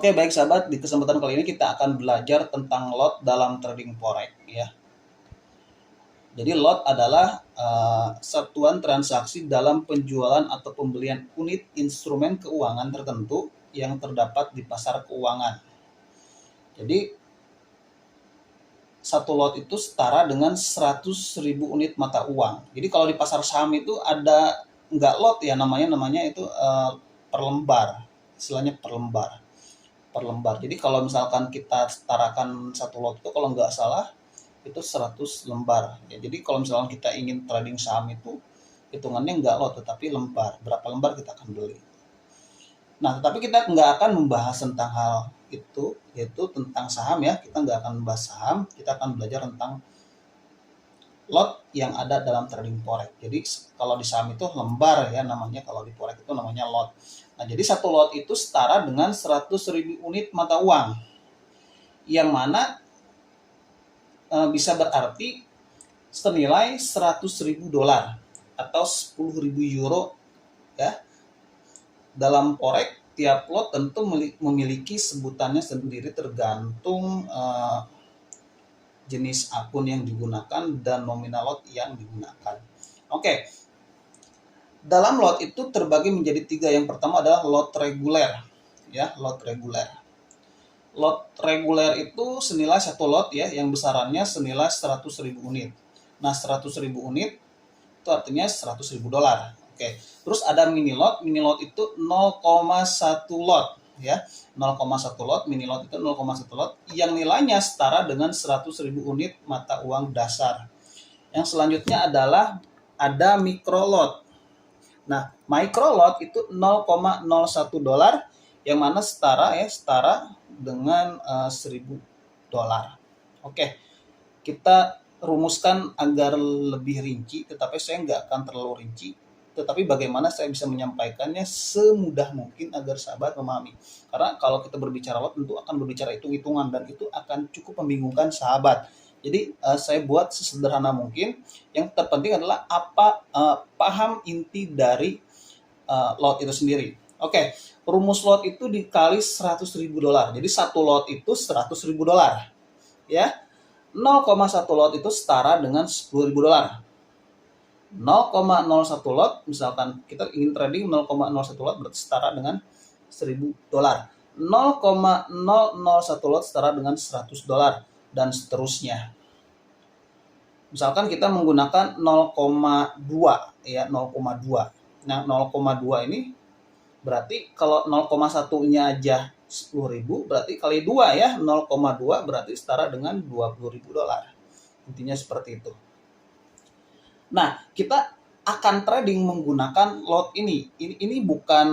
Oke, baik sahabat, di kesempatan kali ini kita akan belajar tentang lot dalam trading forex ya. Jadi lot adalah satuan transaksi dalam penjualan atau pembelian unit instrumen keuangan tertentu yang terdapat di pasar keuangan. Jadi satu lot itu setara dengan 100.000 unit mata uang. Jadi kalau di pasar saham itu ada nggak lot ya, namanya itu per lembar, istilahnya per lembar. Jadi kalau misalkan kita setarakan satu lot itu kalau nggak salah itu 100 lembar. Ya, jadi kalau misalkan kita ingin trading saham itu hitungannya nggak lot tetapi lembar. Berapa lembar kita akan beli. Nah, tetapi kita nggak akan membahas tentang hal itu, yaitu tentang saham ya. Kita nggak akan membahas saham, kita akan belajar tentang lot yang ada dalam trading forex. Jadi kalau di saham itu lembar ya namanya, kalau di forex itu namanya lot. Nah, jadi satu lot itu setara dengan 100.000 unit mata uang. Yang mana bisa berarti senilai 100.000 dolar atau 10.000 euro ya. Dalam forex tiap lot tentu memiliki sebutannya sendiri tergantung jenis akun yang digunakan dan nominal lot yang digunakan. Oke. Dalam lot itu terbagi menjadi 3. Yang pertama adalah lot reguler. Ya, lot reguler. Lot reguler itu senilai satu lot ya, yang besarannya senilai 100.000 unit. Nah, 100.000 unit itu artinya 100.000 dolar. Oke. Terus ada mini lot. Mini lot itu 0,1 lot ya. 0,1 lot, mini lot itu 0,1 lot yang nilainya setara dengan 100.000 unit mata uang dasar. Yang selanjutnya adalah ada micro lot. Nah, micro lot itu 0,01 dolar yang mana setara dengan 1.000 dolar. Oke. Kita rumuskan agar lebih rinci, tetapi saya nggak akan terlalu rinci. Tetapi bagaimana saya bisa menyampaikannya semudah mungkin agar sahabat memahami. Karena kalau kita berbicara lot tentu akan berbicara hitung-hitungan dan itu akan cukup membingungkan sahabat. Jadi saya buat sesederhana mungkin. Yang terpenting adalah paham inti dari lot itu sendiri. Oke, rumus lot itu dikali 100.000 dolar. Jadi satu lot itu 100.000 dolar. Ya. 0,1 lot itu setara dengan 10.000 dolar. 0,01 lot, misalkan kita ingin trading 0,01 lot berarti setara dengan 1.000 dolar. 0,001 lot setara dengan 100 dolar dan seterusnya. Misalkan kita menggunakan 0,2 ya, 0,2. Nah, 0,2 ini berarti kalau 0,1-nya aja 10.000 berarti kali 2 ya, 0,2 berarti setara dengan 20.000 dolar. Intinya seperti itu. Nah, kita akan trading menggunakan lot ini. Ini bukan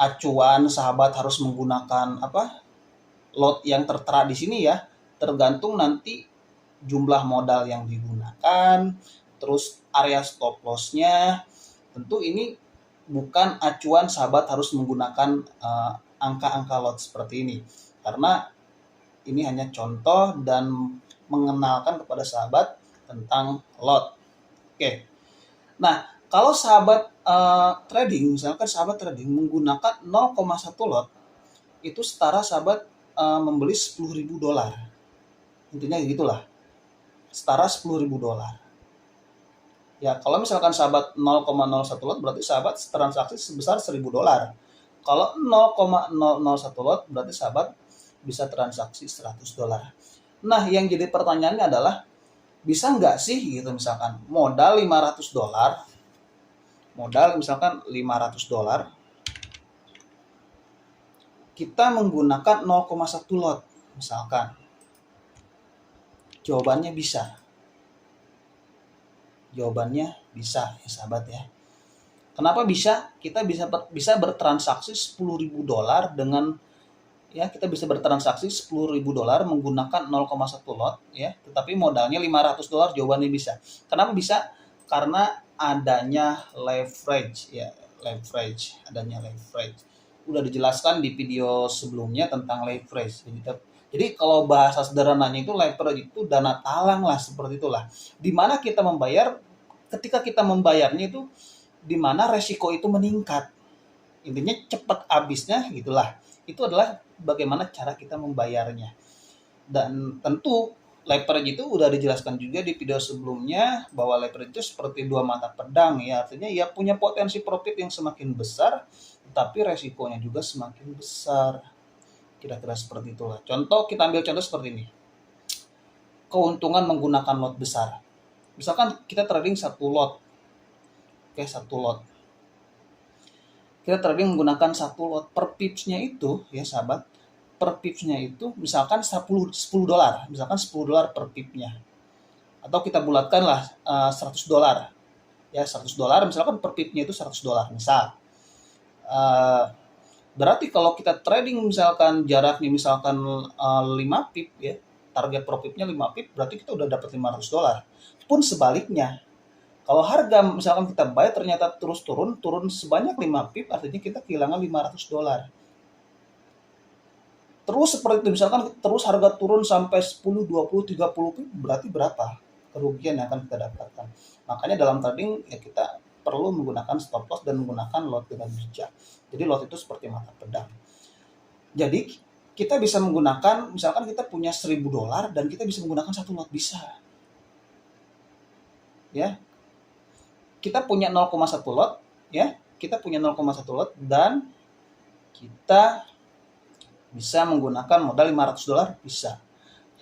acuan sahabat harus menggunakan lot yang tertera di sini ya. Tergantung nanti jumlah modal yang digunakan, terus area stop loss-nya. Tentu ini bukan acuan sahabat harus menggunakan angka-angka lot seperti ini. Karena ini hanya contoh dan mengenalkan kepada sahabat tentang lot. Oke. Nah, kalau sahabat trading, misalkan sahabat trading menggunakan 0,1 lot, itu setara sahabat membeli 10.000 dolar. Intinya gitulah. Setara 10.000 dolar. Ya, kalau misalkan sahabat 0,01 lot berarti sahabat transaksi sebesar 1.000 dolar. Kalau 0,001 lot berarti sahabat bisa transaksi 100 dolar. Nah, yang jadi pertanyaannya adalah bisa nggak sih gitu misalkan modal 500 dolar, modal misalkan 500 dolar, kita menggunakan 0,1 lot misalkan. Jawabannya bisa. Jawabannya bisa ya sahabat ya. Kenapa bisa? Kita bisa bertransaksi 10.000 dolar dengan ya, kita bisa bertransaksi 10.000 dolar menggunakan 0,1 lot ya, tetapi modalnya 500 dolar. Jawabannya bisa. Kenapa bisa? Karena adanya leverage ya, adanya leverage. Udah dijelaskan di video sebelumnya tentang leverage. Jadi kalau bahasa sederhananya itu leverage itu dana talang lah, seperti itulah. Di mana kita membayar, ketika kita membayarnya itu di mana resiko itu meningkat. Intinya cepat habisnya gitulah. Itu adalah bagaimana cara kita membayarnya. Dan tentu leverage itu udah dijelaskan juga di video sebelumnya bahwa leverage itu seperti dua mata pedang ya. Artinya ya punya potensi profit yang semakin besar, tapi resikonya juga semakin besar. Kira-kira seperti itulah. Contoh, kita ambil contoh seperti ini. Keuntungan menggunakan lot besar. Misalkan kita trading satu lot. Oke, satu lot. Kita trading menggunakan satu lot. Per pipsnya itu ya sahabat, per pipsnya itu misalkan 10 dolar, misalkan 10 dolar per pipnya, atau kita bulatkanlah 100 dolar ya, 100 dolar misalkan per pipnya itu 100 dolar misal. Berarti kalau kita trading misalkan jaraknya misalkan 5 pip ya, target profitnya 5 pip, berarti kita udah dapat 500 dolar. Pun sebaliknya, kalau harga misalkan kita buy ternyata terus turun sebanyak 5 pip, artinya kita kehilangan 500 dolar. Terus seperti itu, misalkan terus harga turun sampai 10, 20, 30 pip, berarti berapa kerugian yang akan kita dapatkan. Makanya dalam trading ya kita perlu menggunakan stop loss dan menggunakan lot dengan bijak. Jadi lot itu seperti mata pedang. Jadi kita bisa menggunakan, misalkan kita punya 1000 dolar dan kita bisa menggunakan satu lot, bisa. Ya. Kita punya 0,1 lot ya. Kita punya 0,1 lot dan kita bisa menggunakan modal 500 dolar, bisa.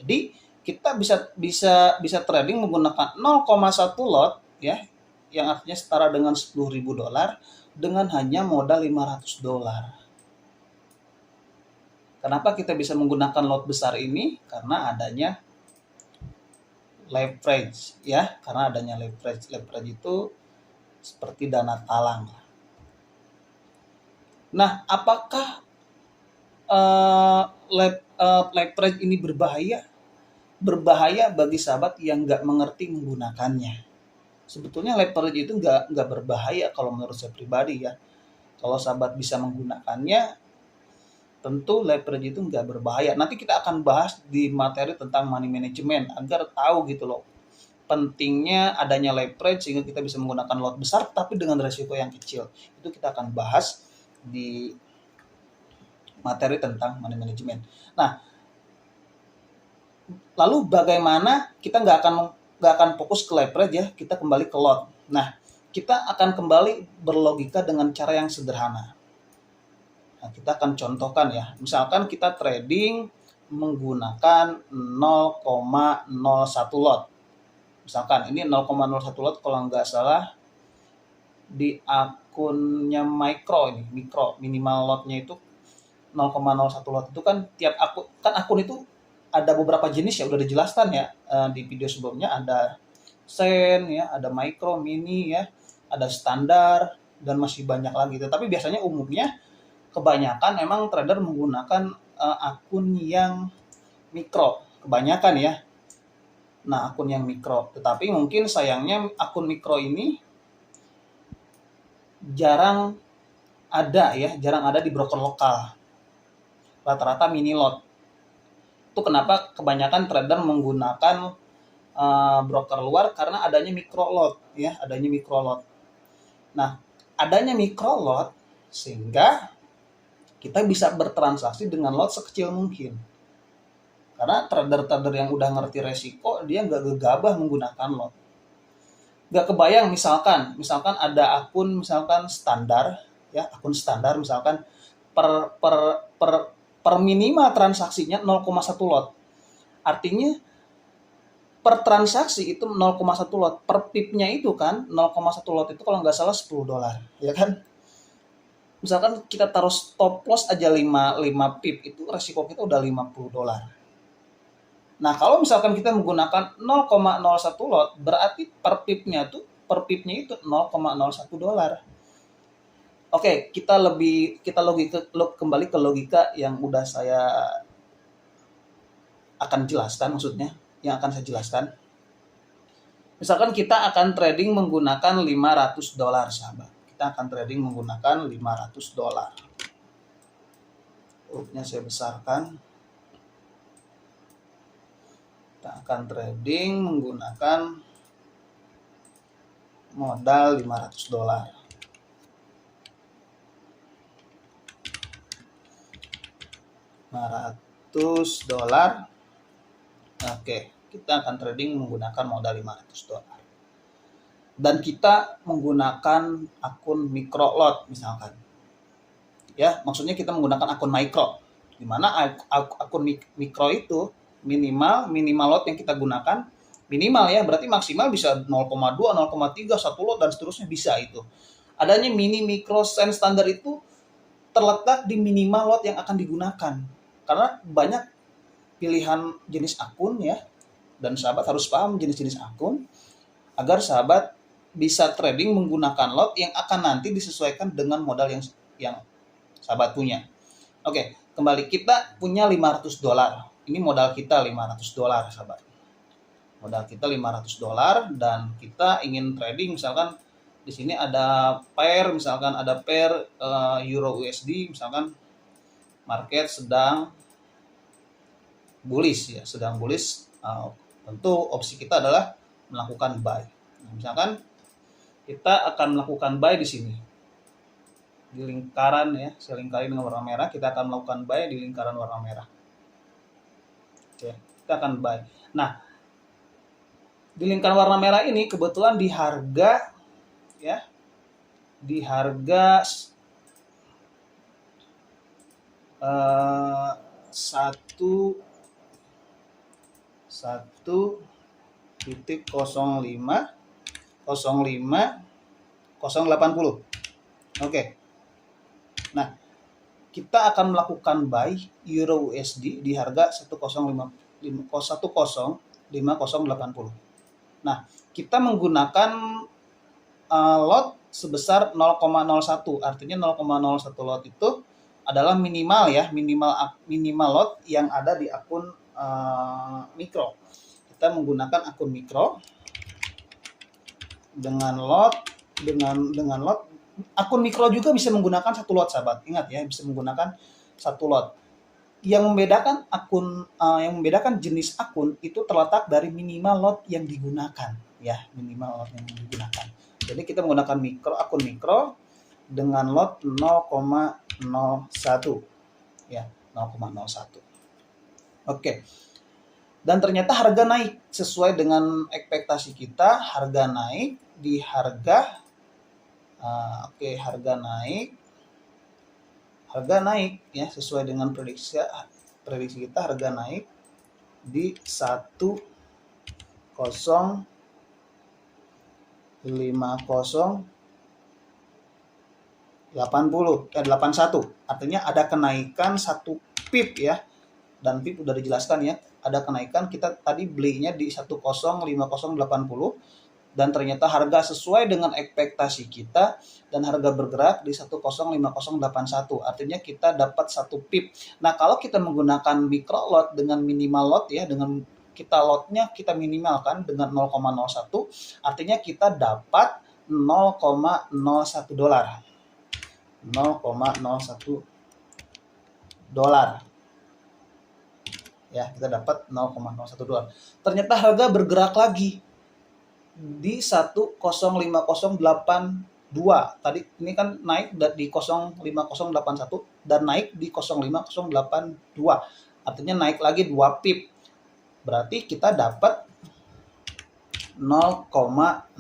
Jadi kita bisa trading menggunakan 0,1 lot ya, yang artinya setara dengan 10.000 dolar dengan hanya modal 500 dolar. Kenapa kita bisa menggunakan lot besar ini? Karena adanya leverage ya, karena adanya leverage. Leverage itu seperti dana talang. Nah, apakah leverage ini berbahaya? Berbahaya bagi sahabat yang nggak mengerti menggunakannya. Sebetulnya leverage itu nggak berbahaya kalau menurut saya pribadi ya. Kalau sahabat bisa menggunakannya, tentu leverage itu nggak berbahaya. Nanti kita akan bahas di materi tentang money management agar tahu gitu loh pentingnya adanya leverage sehingga kita bisa menggunakan lot besar tapi dengan resiko yang kecil. Itu kita akan bahas di materi tentang money management. Nah, lalu bagaimana kita nggak akan fokus ke leverage ya, kita kembali ke lot. Nah, kita akan kembali berlogika dengan cara yang sederhana. Nah, kita akan contohkan ya, misalkan kita trading menggunakan 0,01 lot. Misalkan ini 0,01 lot kalau nggak salah di akunnya mikro, minimal lotnya itu 0,01 lot. Itu kan tiap akun itu ada beberapa jenis ya, udah dijelaskan ya di video sebelumnya, ada sen ya, ada micro, mini ya, ada standar dan masih banyak lagi. Tapi biasanya umumnya kebanyakan memang trader menggunakan akun yang mikro, kebanyakan ya. Nah, akun yang mikro. Tetapi mungkin sayangnya akun mikro ini jarang ada di broker lokal. Rata-rata mini lot. Itu kenapa kebanyakan trader menggunakan broker luar, karena adanya micro lot ya, adanya micro lot. Nah, adanya micro lot sehingga kita bisa bertransaksi dengan lot sekecil mungkin. Karena trader-trader yang udah ngerti resiko, dia nggak gegabah menggunakan lot. Nggak kebayang misalkan ada akun misalkan standar ya, akun standar misalkan per minimal transaksinya 0,1 lot. Artinya per transaksi itu 0,1 lot. Per pipnya itu kan 0,1 lot itu kalau nggak salah 10 dolar, ya kan? Misalkan kita taruh stop loss aja 5 pip, itu resiko kita udah 50 dolar. Nah, kalau misalkan kita menggunakan 0,01 lot, berarti per pipnya itu 0,01 dolar. Oke, kita kembali ke logika yang udah saya akan jelaskan, maksudnya yang akan saya jelaskan. Misalkan kita akan trading menggunakan 500 dolar, sahabat. Kita akan trading menggunakan 500 dolar. Grupnya saya besarkan. Kita akan trading menggunakan modal 500 dolar. $500. Oke, kita akan trading menggunakan modal $500. Dan kita menggunakan akun micro lot misalkan. Ya, maksudnya kita menggunakan akun micro. Di mana akun micro itu minimal lot yang kita gunakan minimal ya, berarti maksimal bisa 0,2, 0,3, 1 lot dan seterusnya bisa itu. Adanya mini, micro, standar itu terletak di minimal lot yang akan digunakan. Karena banyak pilihan jenis akun ya, dan sahabat harus paham jenis-jenis akun agar sahabat bisa trading menggunakan lot yang akan nanti disesuaikan dengan modal yang sahabat punya. Oke, kembali kita punya $500. Ini modal kita $500, sahabat. Modal kita $500 dan kita ingin trading, misalkan di sini ada pair, misalkan ada pair Euro USD, misalkan market sedang bullish ya, sedang bullish. Tentu opsi kita adalah melakukan buy. Misalkan kita akan melakukan buy di sini di lingkaran ya, saya lingkarin dengan warna merah, kita akan melakukan buy di lingkaran warna merah. Oke, kita akan buy. Nah, di lingkaran warna merah ini kebetulan di harga ya, di harga 1.05.080. Oke. Nah, kita akan melakukan buy Euro USD di harga 1.05.080. Nah, kita menggunakan lot sebesar 0,01. Artinya 0,01 lot itu adalah minimal ya, minimal lot yang ada di akun mikro. Kita menggunakan akun mikro dengan lot akun mikro juga bisa menggunakan satu lot, sahabat. Ingat ya, bisa menggunakan satu lot. Yang membedakan jenis akun itu terletak dari minimal lot yang digunakan ya, minimal lot yang digunakan. Jadi kita menggunakan akun mikro dengan lot 0,01 ya, 0,01. Oke. Dan ternyata harga naik sesuai dengan ekspektasi kita, harga naik di harga harga naik ya, sesuai dengan prediksi kita, harga naik di 1.050.81. Artinya ada kenaikan 1 pip ya. Dan pip udah dijelaskan ya. Ada kenaikan, kita tadi belinya di 1.050.80 dan ternyata harga sesuai dengan ekspektasi kita dan harga bergerak di 1.050.81. Artinya kita dapat 1 pip. Nah, kalau kita menggunakan micro lot dengan minimal lot ya, dengan kita lotnya kita minimalkan dengan 0,01, artinya kita dapat $0,01. $0,01 ya, kita dapat $0,01. Ternyata harga bergerak lagi di 1.05082. Tadi ini kan naik di 0.5081 dan naik di 0.5082. Artinya naik lagi 2 pip. Berarti kita dapat $0,02.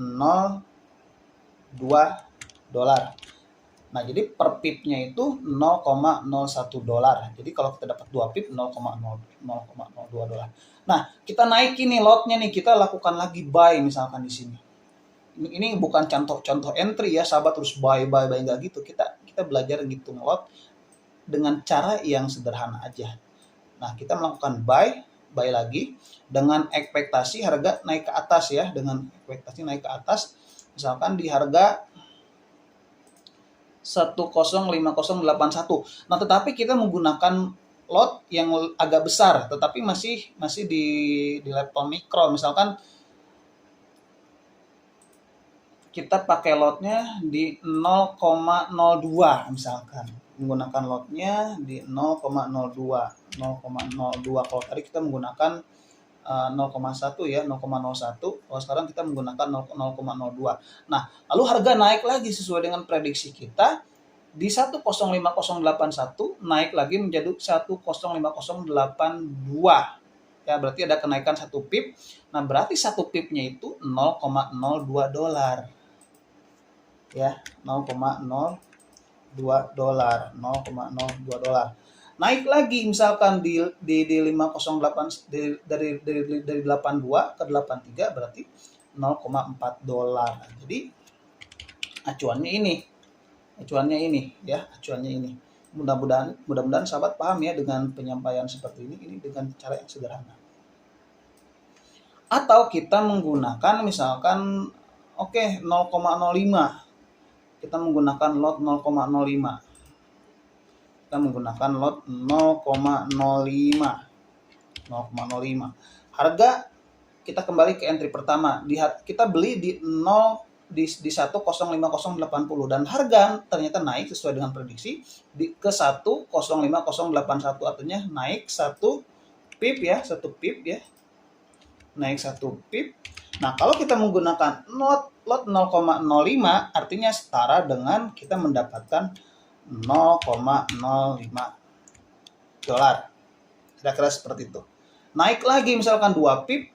Nah, jadi per pipnya itu $0,01. Jadi kalau kita dapat 2 pip, $0,02. Nah, kita naik ini lotnya nih, kita lakukan lagi buy misalkan di sini. Ini bukan contoh entry ya, sahabat terus buy enggak gitu. Kita belajar ngitung lot dengan cara yang sederhana aja. Nah, kita melakukan buy lagi dengan ekspektasi harga naik ke atas ya, dengan ekspektasi naik ke atas. Misalkan di harga 1.05081. Nah, tetapi kita menggunakan lot yang agak besar, tetapi masih di level mikro. Misalkan kita pakai lotnya di 0,02 misalkan. Menggunakan lotnya di 0,02. Kalau tadi kita menggunakan 0,1 ya, 0,01. Kalau sekarang kita menggunakan 0,02. Nah, lalu harga naik lagi sesuai dengan prediksi kita Di 105.081 naik lagi menjadi 105.082. Ya, berarti ada kenaikan 1 pip. Nah, berarti 1 pipnya itu 0,02 dolar. Ya, 0,02 dolar, 0,02 dolar. Naik lagi misalkan di 508 dari 82 ke 83 berarti 0,4 dolar. Jadi acuannya ini ya, acuannya ini. Mudah-mudahan sahabat paham ya dengan penyampaian seperti ini dengan cara yang sederhana. Atau kita menggunakan misalkan 0,05. Kita menggunakan lot 0,05. Kita menggunakan lot 0,05. Harga kita kembali ke entry pertama. Kita beli di 105.080 dan harga ternyata naik sesuai dengan prediksi ke 105.081, artinya naik 1 pip ya, 1 pip ya. Naik 1 pip. Nah, kalau kita menggunakan lot 0,05 artinya setara dengan kita mendapatkan 0,05 dolar. Kira-kira seperti itu. Naik lagi misalkan 2 pip,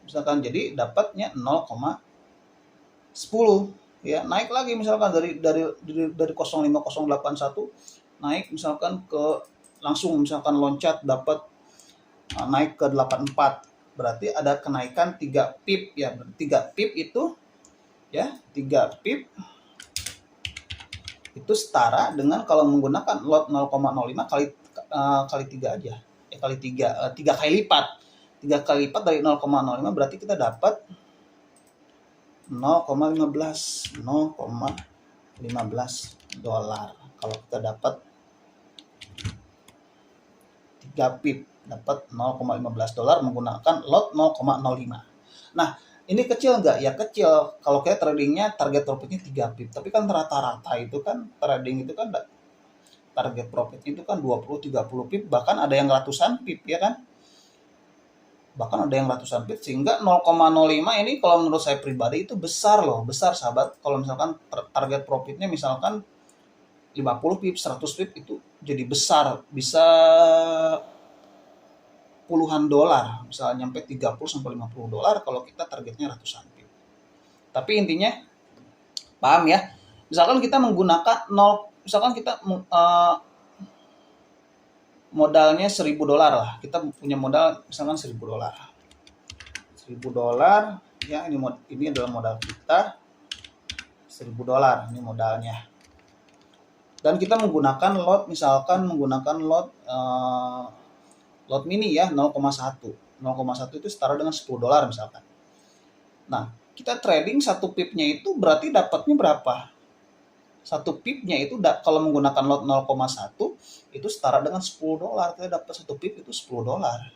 misalkan jadi dapatnya 0,10 ya. Naik lagi misalkan dari 0,5081 naik misalkan ke langsung misalkan loncat dapat naik ke 84. Berarti ada kenaikan 3 pip ya. 3 pip itu ya, 3 pip itu setara dengan kalau menggunakan lot 0,05 kali 3 aja. Ya kali 3 kali lipat. 3 kali lipat dari 0,05 berarti kita dapat 0,15 dolar. Kalau kita dapat 3 pip dapat 0,15 dolar menggunakan lot 0,05. Nah, ini kecil nggak? Ya kecil. Kalau kayak tradingnya target profitnya 3 pip. Tapi kan rata-rata itu kan trading itu kan target profit itu kan 20-30 pip. Bahkan ada yang ratusan pip ya kan? Bahkan ada yang ratusan pip. Sehingga 0,05 ini kalau menurut saya pribadi itu besar loh. Besar sahabat. Kalau misalkan target profitnya misalkan 50 pip, 100 pip itu jadi besar. Bisa puluhan dolar, misalnya nyampe 30-50 dolar kalau kita targetnya ratusan pip. Tapi intinya paham ya, misalkan kita menggunakan misalkan kita modalnya 1.000 dolar lah, kita punya modal misalkan 1.000 dolar ya, ini adalah modal kita 1.000 dolar ini modalnya, dan kita menggunakan lot misalkan lot mini ya 0,1 itu setara dengan 10 dolar misalkan. Nah, kita trading 1 pipnya itu berarti dapatnya berapa? 1 pipnya itu kalau menggunakan lot 0,1 itu setara dengan 10 dolar. Kita dapat 1 pip itu 10 dolar.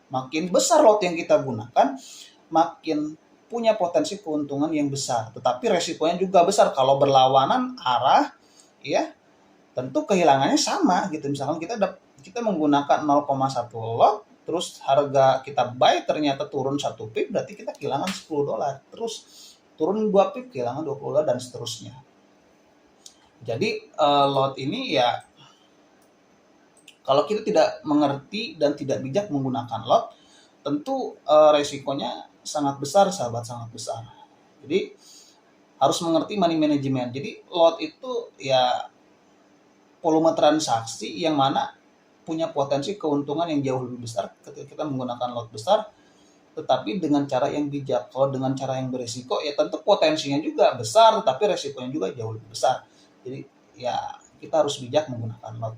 Makin besar lot yang kita gunakan, makin punya potensi keuntungan yang besar. Tetapi resikonya juga besar kalau berlawanan arah ya. Tentu kehilangannya sama gitu. Misalkan kita menggunakan 0,1 lot, terus harga kita buy ternyata turun 1 pip, berarti kita kehilangan 10 dolar. Terus turun 2 pip, kehilangan 20 dolar dan seterusnya. Jadi lot ini ya, kalau kita tidak mengerti dan tidak bijak menggunakan lot, tentu resikonya sangat besar sahabat, sangat besar. Jadi harus mengerti money management. Jadi lot itu ya volume transaksi yang mana punya potensi keuntungan yang jauh lebih besar ketika kita menggunakan lot besar, tetapi dengan cara yang bijak. Kalau dengan cara yang beresiko, ya tentu potensinya juga besar, tetapi resikonya juga jauh lebih besar. Jadi ya kita harus bijak menggunakan lot.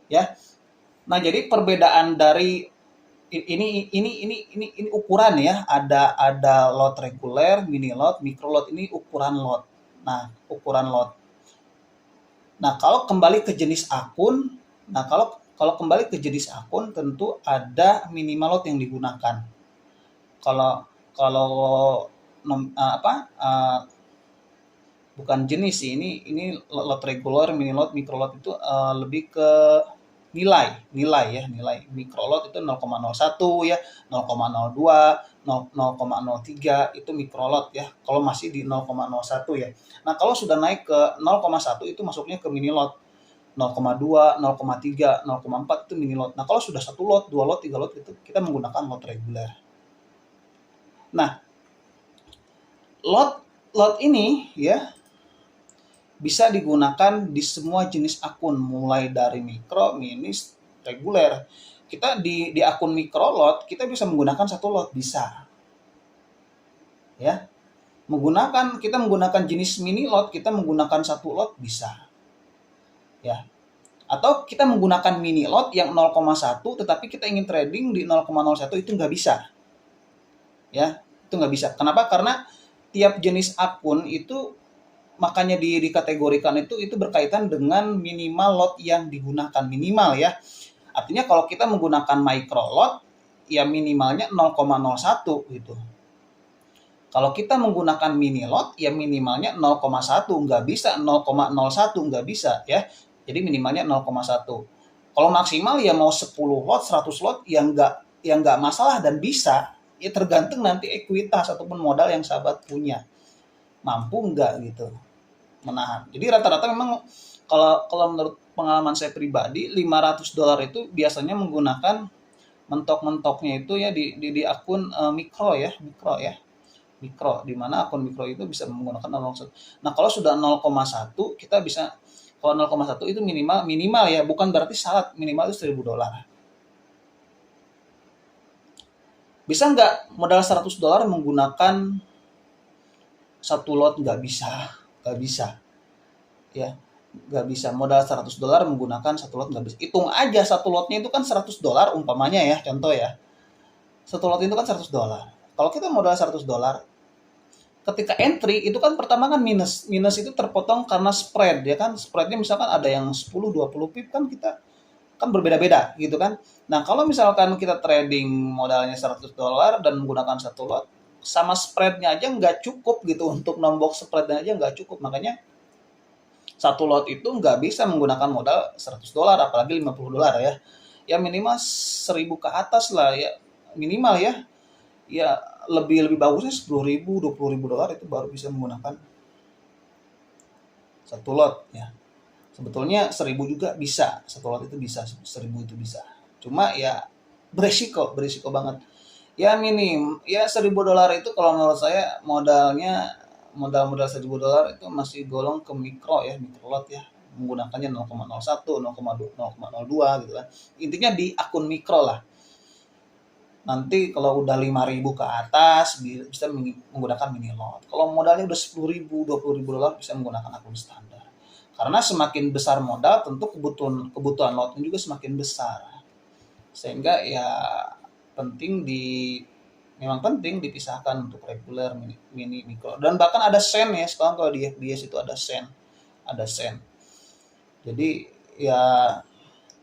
Ya. Nah, jadi perbedaan dari ini ukuran ya. Ada lot reguler, mini lot, micro lot, ini ukuran lot. Nah, ukuran lot. Nah, kalau kembali ke jenis akun, kalau kembali ke jenis akun tentu ada minimal lot yang digunakan. Kalau bukan jenis sih, ini lot regular, mini lot, micro lot itu lebih ke nilai ya, nilai. Micro lot itu 0,01 ya, 0,02, 0,03 itu micro lot ya. Kalau masih di 0,01 ya. Nah, kalau sudah naik ke 0,1 itu masuknya ke mini lot. 0,2, 0,3, 0,4 itu mini lot. Nah, kalau sudah 1 lot, 2 lot, 3 lot itu kita menggunakan lot reguler. Nah, lot ini ya bisa digunakan di semua jenis akun, mulai dari mikro, mini, reguler. Kita di akun mikro lot kita bisa menggunakan 1 lot, bisa. Ya. Kita menggunakan jenis mini lot, kita menggunakan 1 lot, bisa. Ya. Atau kita menggunakan mini lot yang 0,1 tetapi kita ingin trading di 0,01, itu nggak bisa. Ya, itu nggak bisa. Kenapa? Karena tiap jenis akun itu makanya dikategorikan itu berkaitan dengan minimal lot yang digunakan, minimal ya. Artinya kalau kita menggunakan micro lot ya minimalnya 0,01 gitu. Kalau kita menggunakan mini lot ya minimalnya 0,1, nggak bisa 0,01, nggak bisa ya. Jadi minimalnya 0,1. Kalau maksimal ya mau 10 lot, 100 lot yang nggak masalah dan bisa. Ya tergantung nanti ekuitas ataupun modal yang sahabat punya. Mampu nggak gitu menahan. Jadi rata-rata memang kalau menurut pengalaman saya pribadi, $500 itu biasanya menggunakan mentok-mentoknya itu ya di akun mikro, di mana akun mikro itu bisa menggunakan 0,1. Nah, kalau sudah 0,1 kita bisa, kalau 0,1 itu minimal ya, bukan berarti syarat, minimal itu $1.000. Bisa nggak modal $100 menggunakan 1 lot? Nggak bisa. Ya, nggak bisa. Modal $100 menggunakan 1 lot nggak bisa. Hitung aja 1 lotnya itu kan $100 umpamanya ya, contoh ya. 1 lot itu kan $100. Kalau kita modal $100, ketika entry itu kan pertama kan minus itu terpotong karena spread ya kan, spreadnya misalkan ada yang 10-20 pip kan, kita kan berbeda-beda gitu kan. Nah, kalau misalkan kita trading modalnya $100 dan menggunakan 1 lot, sama spreadnya aja nggak cukup gitu, untuk nombok spreadnya aja nggak cukup. Makanya 1 lot itu nggak bisa menggunakan modal $100, apalagi $50 ya. Ya minimal 1.000 ke atas lah ya, minimal ya. Ya lebih bagusnya 10.000, $20.000 itu baru bisa menggunakan 1 lot ya. Sebetulnya 1.000 juga bisa, 1 lot itu bisa, 1.000 itu bisa. Cuma ya berisiko banget. Ya minim, ya $1.000 itu kalau menurut saya modal $1.000 itu masih golong ke mikro ya, mikro lot ya. Menggunakannya 0,01, 0,02 gitu kan. Intinya di akun mikro lah. Nanti kalau udah 5.000 ke atas bisa menggunakan mini lot. Kalau modalnya udah 10.000, $20.000 bisa menggunakan akun standar. Karena semakin besar modal tentu kebutuhan lotnya juga semakin besar. Sehingga ya memang penting dipisahkan untuk reguler, mini, mikro. Dan bahkan ada sen ya, sekarang kalau di FBS itu ada sen. Jadi ya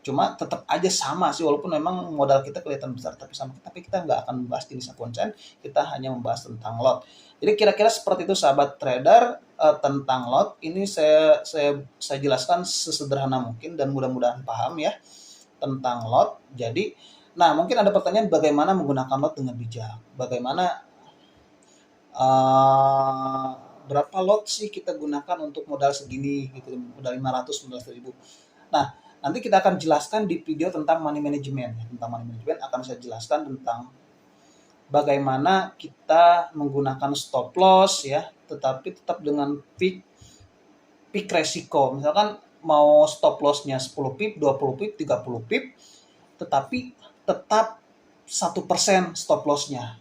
cuma tetap aja sama sih, walaupun memang modal kita kelihatan besar tapi kita nggak akan membahas jenis akun sen, kita hanya membahas tentang lot. Jadi kira-kira seperti itu sahabat trader, tentang lot ini saya jelaskan sesederhana mungkin dan mudah-mudahan paham ya tentang lot. Jadi nah, mungkin ada pertanyaan bagaimana menggunakan lot dengan bijak, bagaimana berapa lot sih kita gunakan untuk modal segini gitu, modal 500, modal 1.000. Nah, nanti kita akan jelaskan di video tentang money management. Tentang money management akan saya jelaskan tentang bagaimana kita menggunakan stop loss ya, tetapi tetap dengan peak resiko. Misalkan mau stop lossnya 10 pip, 20 pip, 30 pip, tetapi tetap 1% stop lossnya.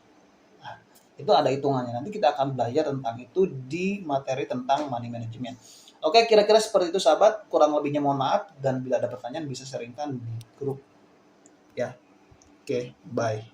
Nah, itu ada hitungannya. Nanti kita akan belajar tentang itu di materi tentang money management. Oke, kira-kira seperti itu sahabat. Kurang lebihnya mohon maaf, dan bila ada pertanyaan bisa sharingkan di grup. Ya. Oke, bye.